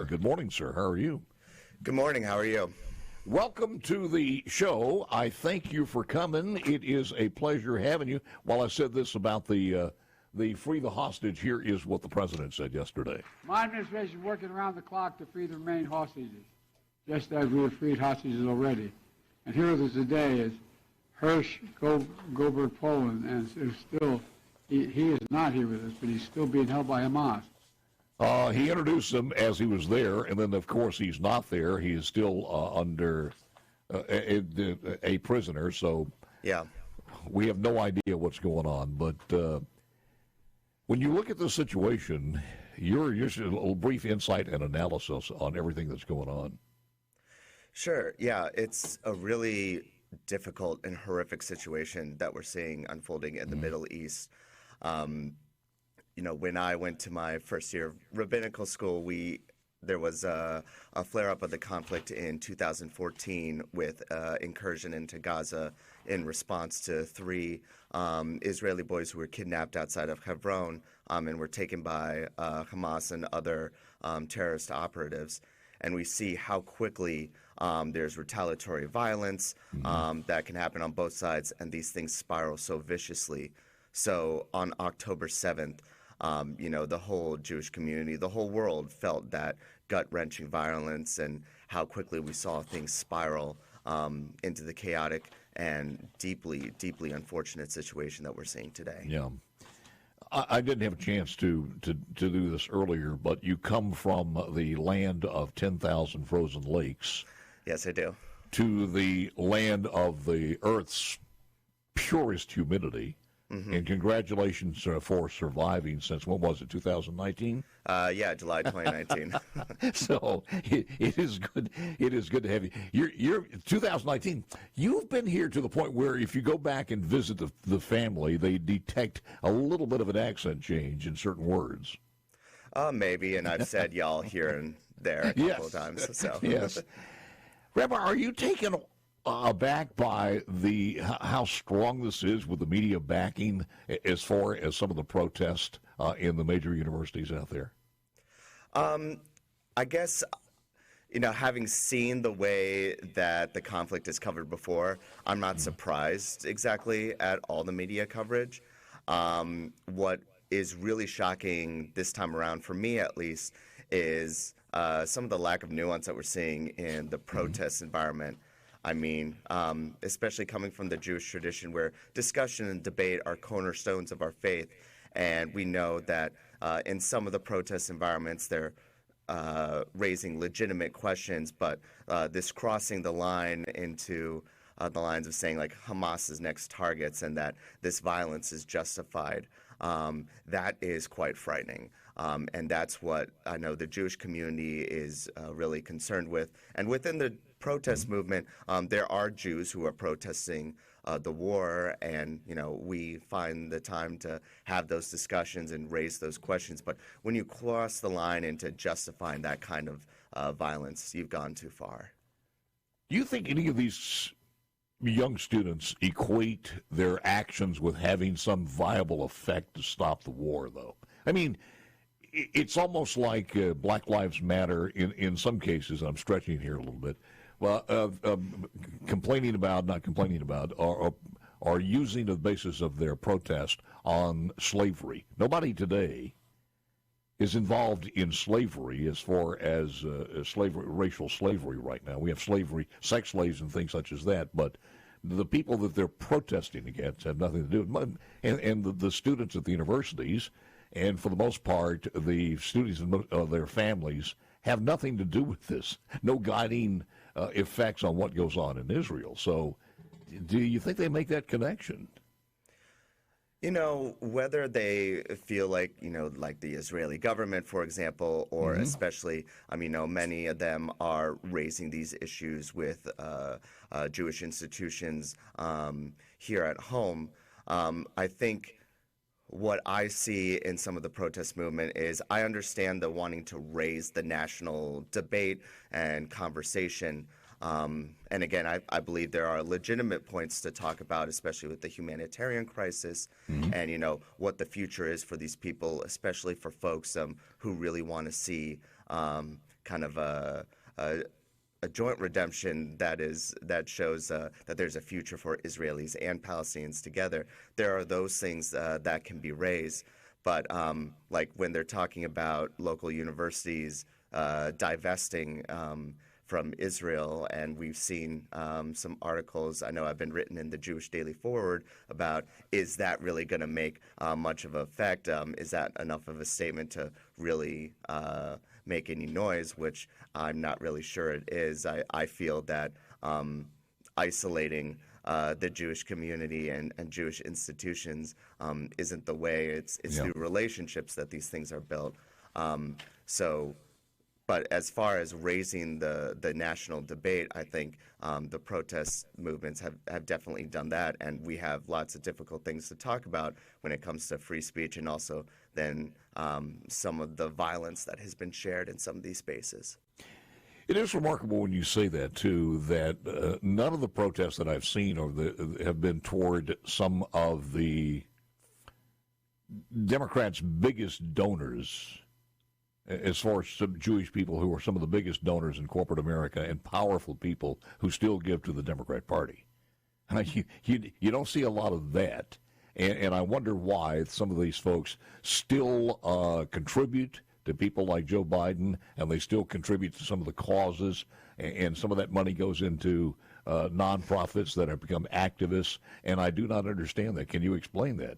Good morning, sir. How are you? Good morning. How are you? Welcome to the show. I thank you for coming. It is a pleasure having you. While I said this about the free the hostage, here is what the president said yesterday. My administration is working around the clock to free the remaining hostages, just as we have freed hostages already. And here with us today is Hirsch Goldberg Poland, and he is not here with us, but he's still being held by Hamas. He introduced him as he was there, and then, of course, he's not there. He is still under a prisoner, so yeah, we have no idea what's going on. But when you look at the situation, your a brief insight and analysis on everything that's going on. Sure. Yeah, it's a really difficult and horrific situation that we're seeing unfolding in the Middle East. When I went to my first year of rabbinical school, there was a flare-up of the conflict in 2014 with incursion into Gaza in response to 3 Israeli boys who were kidnapped outside of Hebron and were taken by Hamas and other terrorist operatives. And we see how quickly there's retaliatory violence that can happen on both sides, and these things spiral so viciously. So on October 7th, the whole Jewish community, the whole world felt that gut-wrenching violence and how quickly we saw things spiral into the chaotic and deeply, deeply unfortunate situation that we're seeing today. Yeah. I didn't have a chance to do this earlier, but you come from the land of 10,000 frozen lakes. Yes, I do. To the land of the Earth's purest humidity. Mm-hmm. And congratulations for surviving since, when was it, 2019? Yeah, July 2019. So it is good. It is good to have you. You're 2019. You've been here to the point where if you go back and visit the family, they detect a little bit of an accent change in certain words. Maybe, and I've said y'all here and there a couple of times. So. Yes. Rabbi, are you taken aback by how strong this is with the media backing as far as some of the protests in the major universities out there? I guess, having seen the way that the conflict is covered before, I'm not surprised exactly at all the media coverage. What is really shocking this time around, for me at least, is some of the lack of nuance that we're seeing in the protest environment. I mean, especially coming from the Jewish tradition where discussion and debate are cornerstones of our faith. And we know that in some of the protest environments, they're raising legitimate questions, but this crossing the line into the lines of saying like Hamas's next targets and that this violence is justified, that is quite frightening. And that's what I know the Jewish community is really concerned with. And within the protest movement, there are Jews who are protesting the war, and we find the time to have those discussions and raise those questions. But when you cross the line into justifying that kind of violence, you've gone too far. Do you think any of these young students equate their actions with having some viable effect to stop the war, though? I mean, it's almost like Black Lives Matter in some cases, and I'm stretching here a little bit, complaining about, or using the basis of their protest on slavery. Nobody today is involved in slavery as far as slavery, racial slavery right now. We have slavery, sex slaves and things such as that, but the people that they're protesting against have nothing to do with it. And the students at the universities, and for the most part, the students and their families have nothing to do with this. No guiding effects on what goes on in Israel. So do you think they make that connection? Whether they feel like, like the Israeli government, for example, or especially, many of them are raising these issues with Jewish institutions here at home. I think what I see in some of the protest movement is I understand the wanting to raise the national debate and conversation. And again, I believe there are legitimate points to talk about, especially with the humanitarian crisis and, what the future is for these people, especially for folks who really want to see kind kind of a joint redemption that shows that there's a future for Israelis and Palestinians together. There are those things that can be raised, but like when they're talking about local universities divesting from Israel, and we've seen some articles, I know have been written in the Jewish Daily Forward about, is that really going to make much of an effect? Is that enough of a statement to really make any noise, which I'm not really sure it is. I feel that isolating the Jewish community and Jewish institutions isn't the way. It's through relationships that these things are built. But as far as raising the national debate, I think the protest movements have definitely done that, and we have lots of difficult things to talk about when it comes to free speech, and also then some of the violence that has been shared in some of these spaces. It is remarkable when you say that, too, that none of the protests that I've seen have been toward some of the Democrats' biggest donors, as far as some Jewish people who are some of the biggest donors in corporate America and powerful people who still give to the Democrat Party. You don't see a lot of that, and I wonder why some of these folks still contribute to people like Joe Biden, and they still contribute to some of the causes, and some of that money goes into nonprofits that have become activists, and I do not understand that. Can you explain that?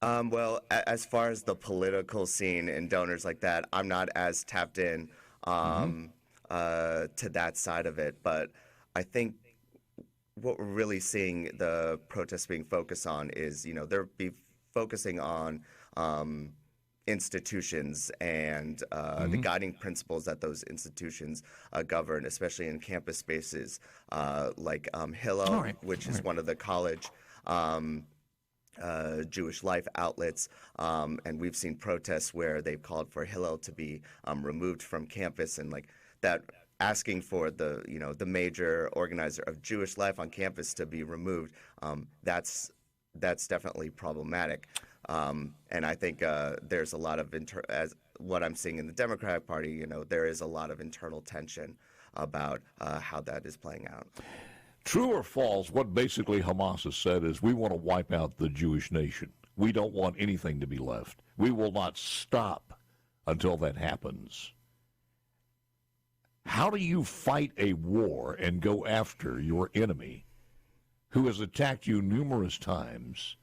Well, as far as the political scene and donors like that, I'm not as tapped in to that side of it. But I think what we're really seeing the protests being focused on is, they're focusing on institutions and the guiding principles that those institutions govern, especially in campus spaces like Hillel, which is one of the college Jewish life outlets, and we've seen protests where they've called for Hillel to be removed from campus, and like that, asking for the major organizer of Jewish life on campus to be removed. That's definitely problematic, and I think there's a lot of as what I'm seeing in the Democratic Party. There is a lot of internal tension about how that is playing out. True or false, what basically Hamas has said is, we want to wipe out the Jewish nation. We don't want anything to be left. We will not stop until that happens. How do you fight a war and go after your enemy who has attacked you numerous times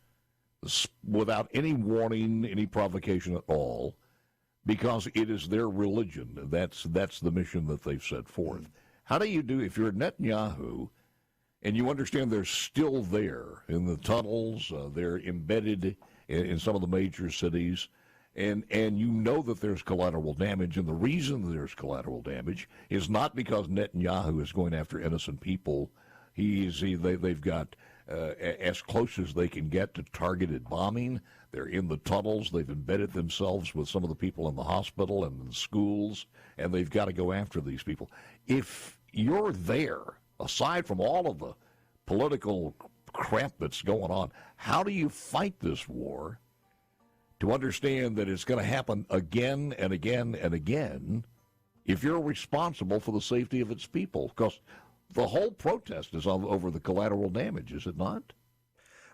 without any warning, any provocation at all, because it is their religion? That's the mission that they've set forth. How do you do, if you're Netanyahu, and you understand they're still there in the tunnels, they're embedded in some of the major cities, and you know that there's collateral damage, and the reason there's collateral damage is not because Netanyahu is going after innocent people. They've got as close as they can get to targeted bombing. They're in the tunnels. They've embedded themselves with some of the people in the hospital and in the schools, and they've got to go after these people. If you're there, aside from all of the political crap that's going on, how do you fight this war to understand that it's going to happen again and again and again if you're responsible for the safety of its people? Because the whole protest is over the collateral damage, is it not?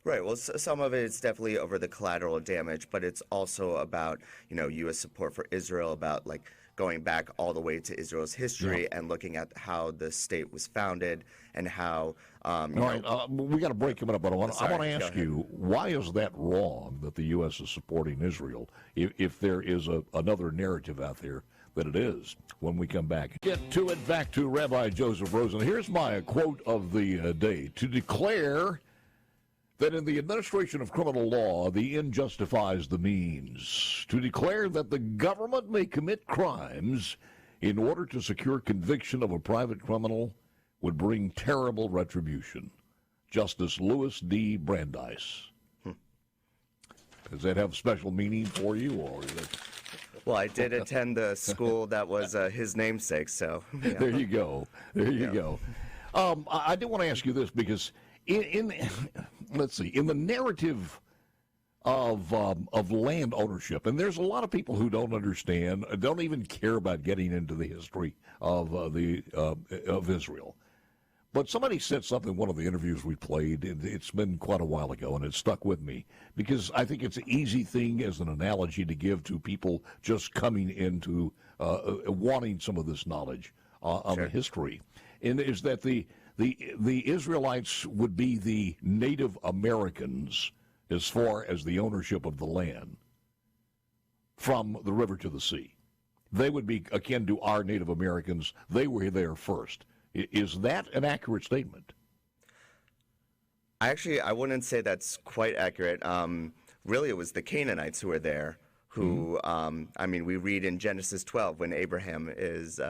Right. Well, some of it is definitely over the collateral damage, but it's also about, U.S. support for Israel, about going back all the way to Israel's history and looking at how the state was founded and how. All right, we got to break coming up, but I want to ask you, why is that wrong that the U.S. is supporting Israel if there is another narrative out there that it is? When we come back, get to it. Back to Rabbi Joseph Rosen. Here's my quote of the day: to declare that in the administration of criminal law, the end justifies the means. To declare that the government may commit crimes in order to secure conviction of a private criminal would bring terrible retribution. Justice Louis D. Brandeis. Does that have special meaning for you, or is that... Well, I did attend the school that was his namesake, so... Yeah. There you go. There you go. I do want to ask you this, because let's see, in the narrative of land ownership, and there's a lot of people who don't understand, don't even care about getting into the history of of Israel. But somebody said something in one of the interviews we played, and it's been quite a while ago, and it stuck with me, because I think it's an easy thing as an analogy to give to people just coming into wanting some of this knowledge on the history, and is that the Israelites would be the Native Americans as far as the ownership of the land from the river to the sea. They would be akin to our Native Americans. They were there first. Is that an accurate statement? I wouldn't say that's quite accurate. Really, it was the Canaanites who were there, who, we read in Genesis 12 when Abraham is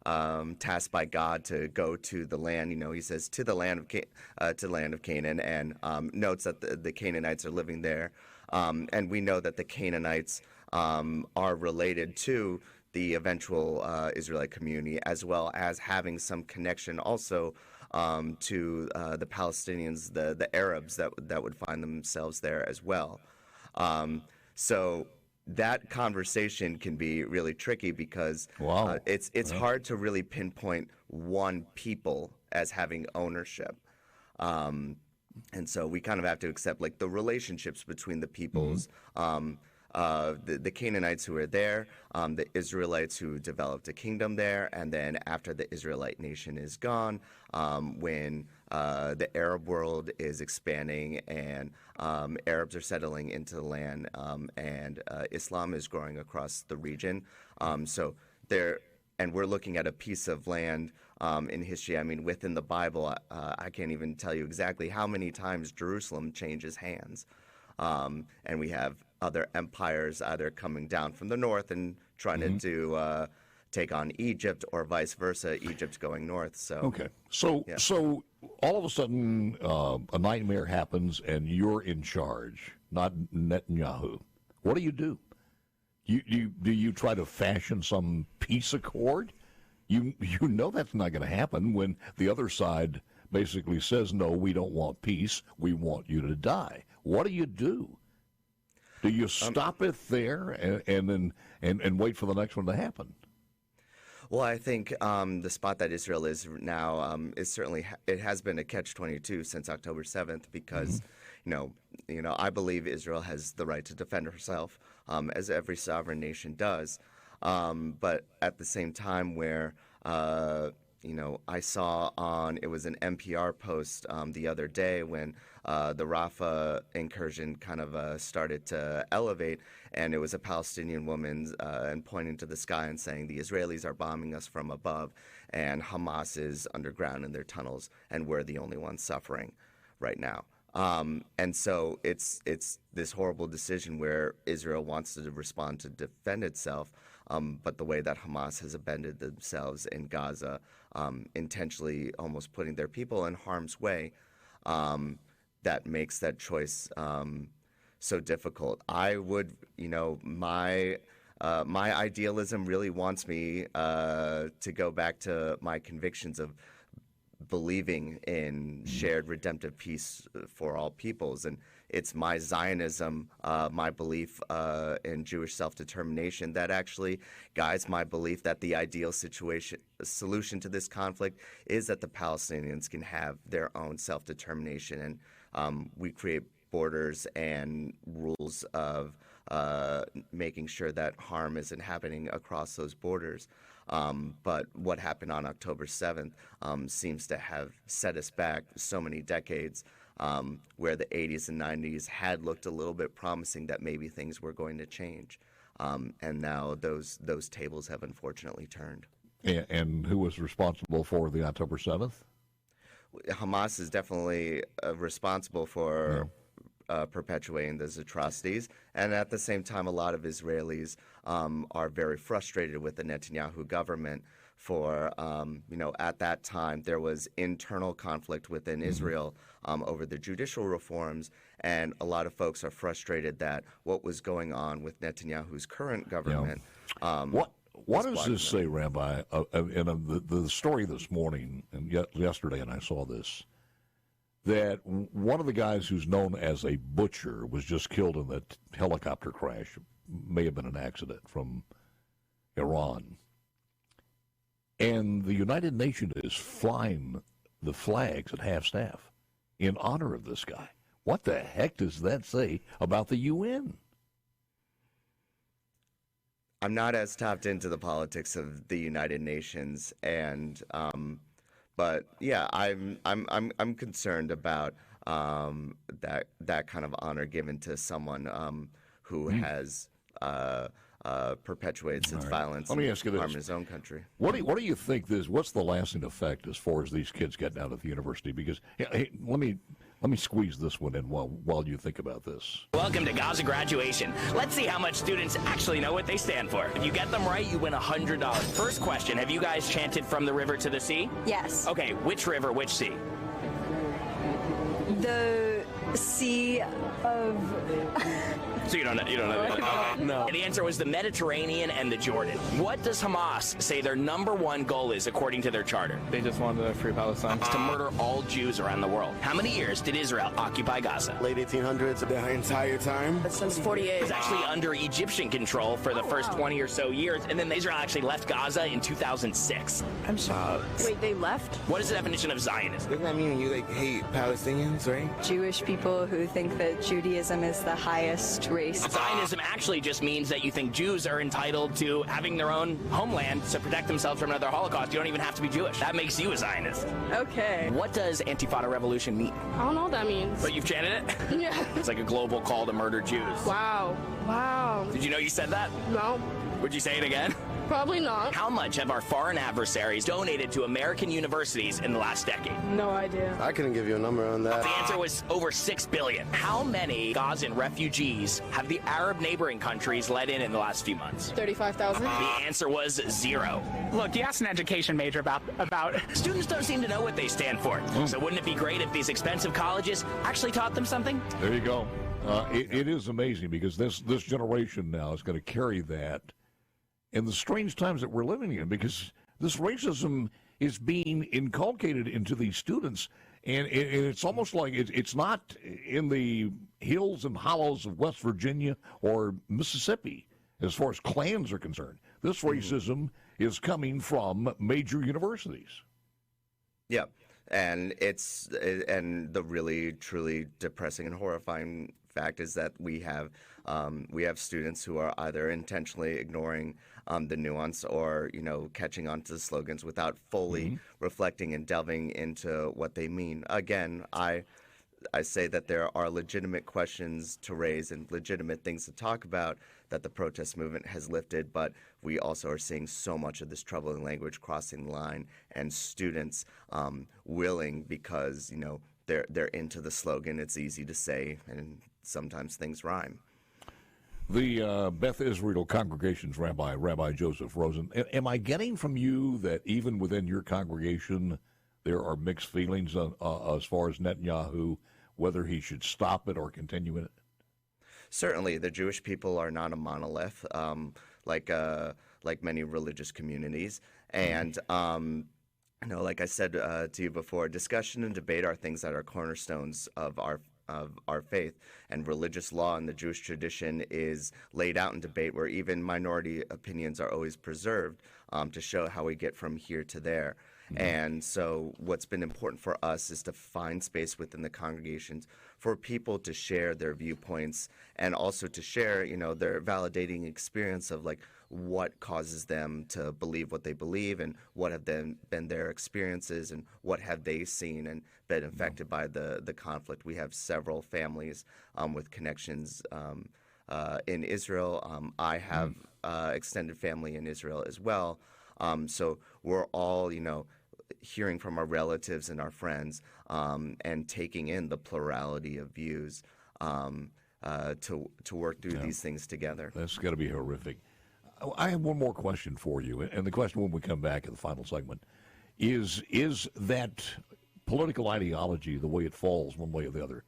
tasked by God to go to the land. He says to the land of Canaan, and notes that the Canaanites are living there. And we know that the Canaanites are related to the eventual Israelite community, as well as having some connection also to the Palestinians, the Arabs that would find themselves there as well. So that conversation can be really tricky because it's hard to really pinpoint one people as having ownership. And so we kind of have to accept like the relationships between the peoples. The Canaanites who were there, the Israelites who developed a kingdom there, and then after the Israelite nation is gone, when the Arab world is expanding and Arabs are settling into the land, and Islam is growing across the region. And we're looking at a piece of land in history. I mean, within the Bible, I can't even tell you exactly how many times Jerusalem changes hands. And we have other empires either coming down from the north and trying to take on Egypt, or vice versa, Egypt going north. So so all of a sudden a nightmare happens and you're in charge, not Netanyahu. What do? Do you try to fashion some peace accord? You know that's not going to happen when the other side basically says, no, we don't want peace, we want you to die. What do? Do you stop it there and then wait for the next one to happen? Well, I think the spot that Israel is now is certainly it has been a catch-22 since October 7th because I believe Israel has the right to defend herself, as every sovereign nation does. But at the same time, where I saw it was an NPR post the other day when the Rafah incursion kind of started to elevate, and it was a Palestinian woman and pointing to the sky and saying, the Israelis are bombing us from above, and Hamas is underground in their tunnels, and we're the only ones suffering right now. And so it's this horrible decision where Israel wants to respond to defend itself, but the way that Hamas has abandoned themselves in Gaza, intentionally almost putting their people in harm's way, that makes that choice so difficult. I would, my idealism really wants me to go back to my convictions of believing in shared redemptive peace for all peoples. And it's my Zionism, my belief in Jewish self-determination that actually guides my belief that the ideal solution to this conflict is that the Palestinians can have their own self-determination, and we create borders and rules of making sure that harm isn't happening across those borders. But what happened on October 7th seems to have set us back so many decades, where the 80s and 90s had looked a little bit promising that maybe things were going to change. And now those tables have unfortunately turned. And who was responsible for the October 7th? Hamas is definitely responsible for perpetuating those atrocities. And at the same time, a lot of Israelis are very frustrated with the Netanyahu government for, at that time, there was internal conflict within Israel over the judicial reforms. And a lot of folks are frustrated that what was going on with Netanyahu's current government. What does this say, Rabbi? In the story this morning and yesterday, and I saw this, that one of the guys who's known as a butcher was just killed in that helicopter crash. May have been an accident from Iran. And the United Nations is flying the flags at half-staff in honor of this guy. What the heck does that say about the UN? I'm not as tapped into the politics of the United Nations, and but yeah, I'm concerned about that kind of honor given to someone who has perpetuated such violence Let me ask you this. harm in his own country. What do you think what's the lasting effect as far as these kids getting out of the university? Because hey, let me squeeze this one in while you think about this. Welcome to Gaza graduation. Let's see how much students actually know what they stand for. If you get them right, you win $100. First question, have you guys chanted from the river to the sea? Yes. Okay, which river, which sea? The Sea of... So you don't know. No. And the answer was the Mediterranean and the Jordan. What does Hamas say their number one goal is according to their charter? They just wanted to free Palestine. It's to murder all Jews around the world. How many years did Israel occupy Gaza? Late 1800s, the entire time. Since 48. It was actually under Egyptian control for the first 20 or so years, and then Israel actually left Gaza in 2006. I'm shocked. Wait, they left? What is the definition of Zionism? Doesn't that mean you hate Palestinians, right? Jewish people who think that Judaism is the highest race. Zionism actually just means that you think Jews are entitled to having their own homeland to protect themselves from another Holocaust. You don't even have to be Jewish. That makes you a Zionist. Okay. What does Antifada revolution mean? I don't know what that means. But you've chanted it? Yeah. It's like a global call to murder Jews. Wow. Wow. Did you know you said that? No. Would you say it again? Probably not. How much have our foreign adversaries donated to American universities in the last decade? No idea. I couldn't give you a number on that. The answer was over $6 billion. How many Gazan refugees have the Arab neighboring countries let in the last few months? 35,000. The answer was 0. Look, you asked an education major about Students don't seem to know what they stand for. So wouldn't it be great if these expensive colleges actually taught them something? There you go. It is amazing because this generation now is going to carry that in the strange times that we're living in, because this racism is being inculcated into these students, and it's almost like it's not in the hills and hollows of West Virginia or Mississippi as far as Klans are concerned. This racism is coming from major universities. Yeah, and the really truly depressing and horrifying fact is that we have students who are either intentionally ignoring the nuance or catching on to the slogans without fully reflecting and delving into what they mean. Again, I say that there are legitimate questions to raise and legitimate things to talk about that the protest movement has lifted, but we also are seeing so much of this troubling language crossing the line, and students willing because they're into the slogan. It's easy to say, and sometimes things rhyme. The Beth Israel Congregation's Rabbi Joseph Rosen, am I getting from you that even within your congregation there are mixed feelings as far as Netanyahu, whether he should stop it or continue it? Certainly, the Jewish people are not a monolith, like many religious communities, and like I said to you before, discussion and debate are things that are cornerstones of our faith, and religious law in the Jewish tradition is laid out in debate, where even minority opinions are always preserved to show how we get from here to there. And so what's been important for us is to find space within the congregations for people to share their viewpoints and also to share, their validating experience of what causes them to believe what they believe and what have been their experiences and what have they seen and been affected by the conflict. We have several families with connections in Israel. I have extended family in Israel as well. So we're all, hearing from our relatives and our friends and taking in the plurality of views to work through these things together. That's got to be horrific. I have one more question for you, and the question when we come back in the final segment is that political ideology, the way it falls one way or the other,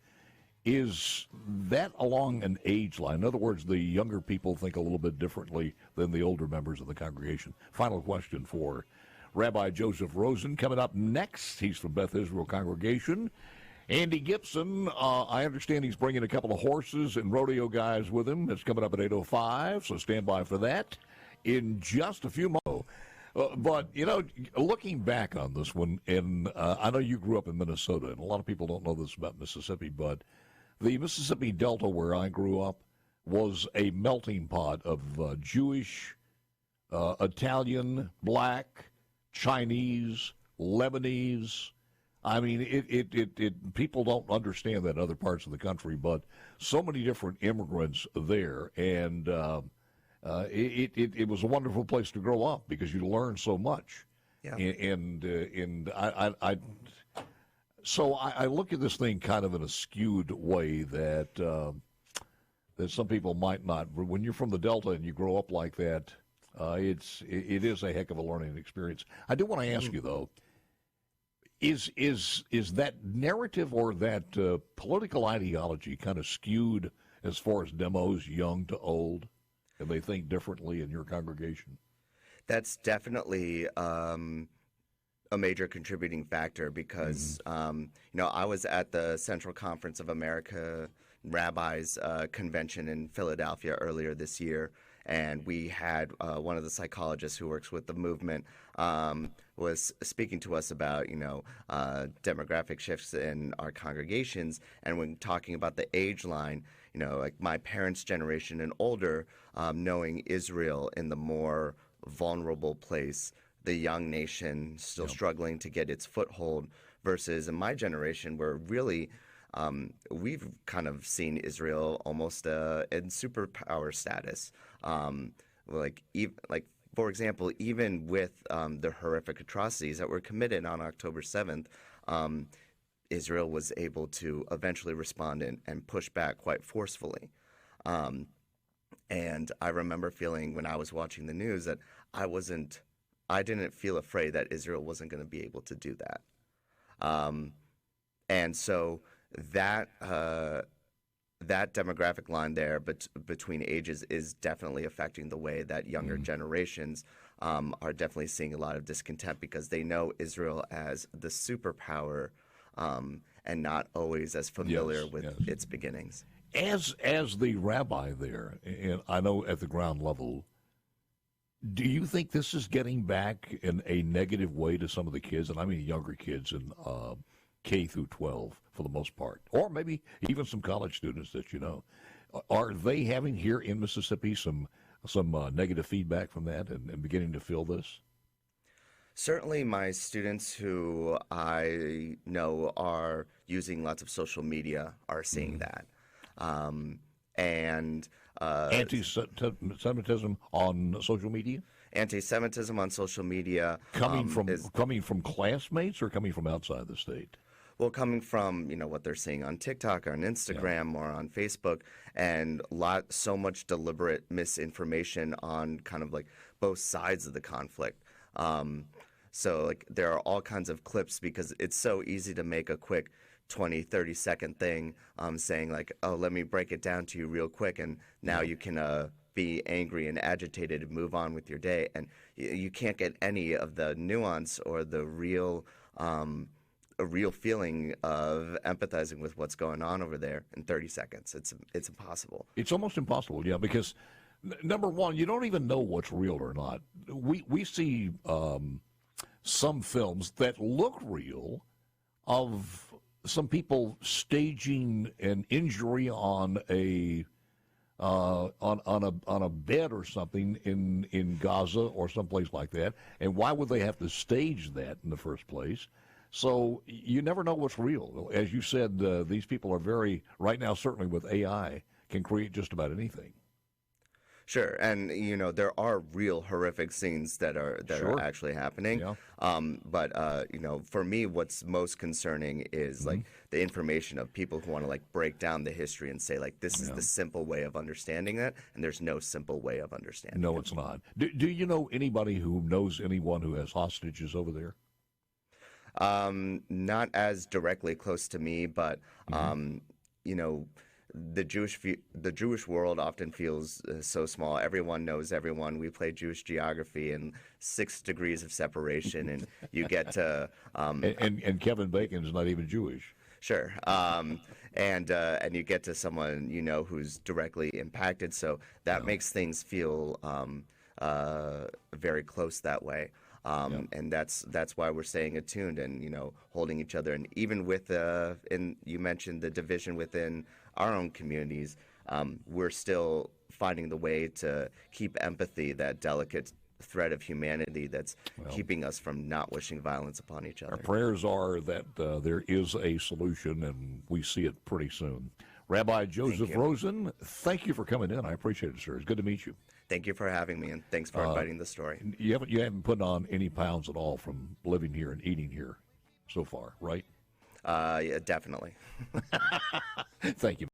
is that along an age line? In other words, the younger people think a little bit differently than the older members of the congregation. Final question for Rabbi Joseph Rosen. Coming up next, he's from Beth Israel Congregation, Andy Gibson, I understand he's bringing a couple of horses and rodeo guys with him. It's coming up at 8:05, so stand by for that in just a few moments. But, you know, looking back on this one, and I know you grew up in Minnesota, and a lot of people don't know this about Mississippi, but the Mississippi Delta, where I grew up, was a melting pot of Jewish, Italian, black, Chinese, Lebanese. I mean, it people don't understand that in other parts of the country, but so many different immigrants there, and it was a wonderful place to grow up because you learn so much. Yeah. So I look at this thing kind of in a skewed way that that some people might not. When you're from the Delta and you grow up like that, it is a heck of a learning experience. I do want to ask you though, is that narrative or that political ideology kind of skewed as far as demos, young to old, and they think differently in your congregation? That's definitely a major contributing factor because, you know, I was at the Central Conference of America Rabbis convention in Philadelphia earlier this year, and we had one of the psychologists who works with the movement was speaking to us about, you know, demographic shifts in our congregations, and when talking about the age line, you know, like my parents' generation and older, knowing Israel in the more vulnerable place, the young nation still struggling to get its foothold, versus in my generation where really we've kind of seen Israel almost in superpower status. Like for example, even with the horrific atrocities that were committed on October 7th, Israel was able to eventually respond and push back quite forcefully. And I remember feeling when I was watching the news that I didn't feel afraid that Israel wasn't going to be able to do that. And so that demographic line there between ages is definitely affecting the way that younger generations are definitely seeing a lot of discontent because they know Israel as the superpower and not always as familiar with its beginnings. As the rabbi there, and I know at the ground level, do you think this is getting back in a negative way to some of the kids, and I mean younger kids in K through 12 for the most part, or maybe even some college students that you know? Are they having here in Mississippi some negative feedback from that and beginning to feel this? Certainly my students who I know are using lots of social media are seeing that. And anti-Semitism on social media? Anti-Semitism on social media. Coming from classmates or coming from outside the state? Well, coming from, you know, what they're seeing on TikTok or on Instagram or on Facebook, and so much deliberate misinformation on kind of like both sides of the conflict. So like there are all kinds of clips because it's so easy to make a quick 20, 30-second thing saying like, oh, let me break it down to you real quick, and now you can be angry and agitated and move on with your day. And you can't get any of the nuance or the real a real feeling of empathizing with what's going on over there in 30 seconds. It's impossible. It's almost impossible, yeah, because number one, you don't even know what's real or not. We see some films that look real of some people staging an injury on a bed or something in Gaza or someplace like that. And why would they have to stage that in the first place? So you never know what's real. As you said, these people are right now, certainly with AI, can create just about anything. Sure, and you know there are real horrific scenes that are actually happening. Yeah. But you know, for me, what's most concerning is like the information of people who want to like break down the history and say like this is the simple way of understanding that, and there's no simple way of understanding. No, it's not. Do you know anybody who knows anyone who has hostages over there? Not as directly close to me, but you know. The Jewish world often feels so small. Everyone knows everyone. We play Jewish geography and 6 degrees of separation, and you get to and Kevin Bacon's not even Jewish. Sure. And you get to someone who's directly impacted, so that makes things feel very close that way. And that's why we're staying attuned and holding each other. And even with and you mentioned the division within our own communities, we're still finding the way to keep empathy, that delicate thread of humanity that's keeping us from not wishing violence upon each other. Our prayers are that there is a solution, and we see it pretty soon. Rabbi Joseph Rosen, thank you for coming in. I appreciate it, sir. It's good to meet you. Thank you for having me, and thanks for inviting the story. You haven't put on any pounds at all from living here and eating here so far, right? Yeah, definitely. Thank you.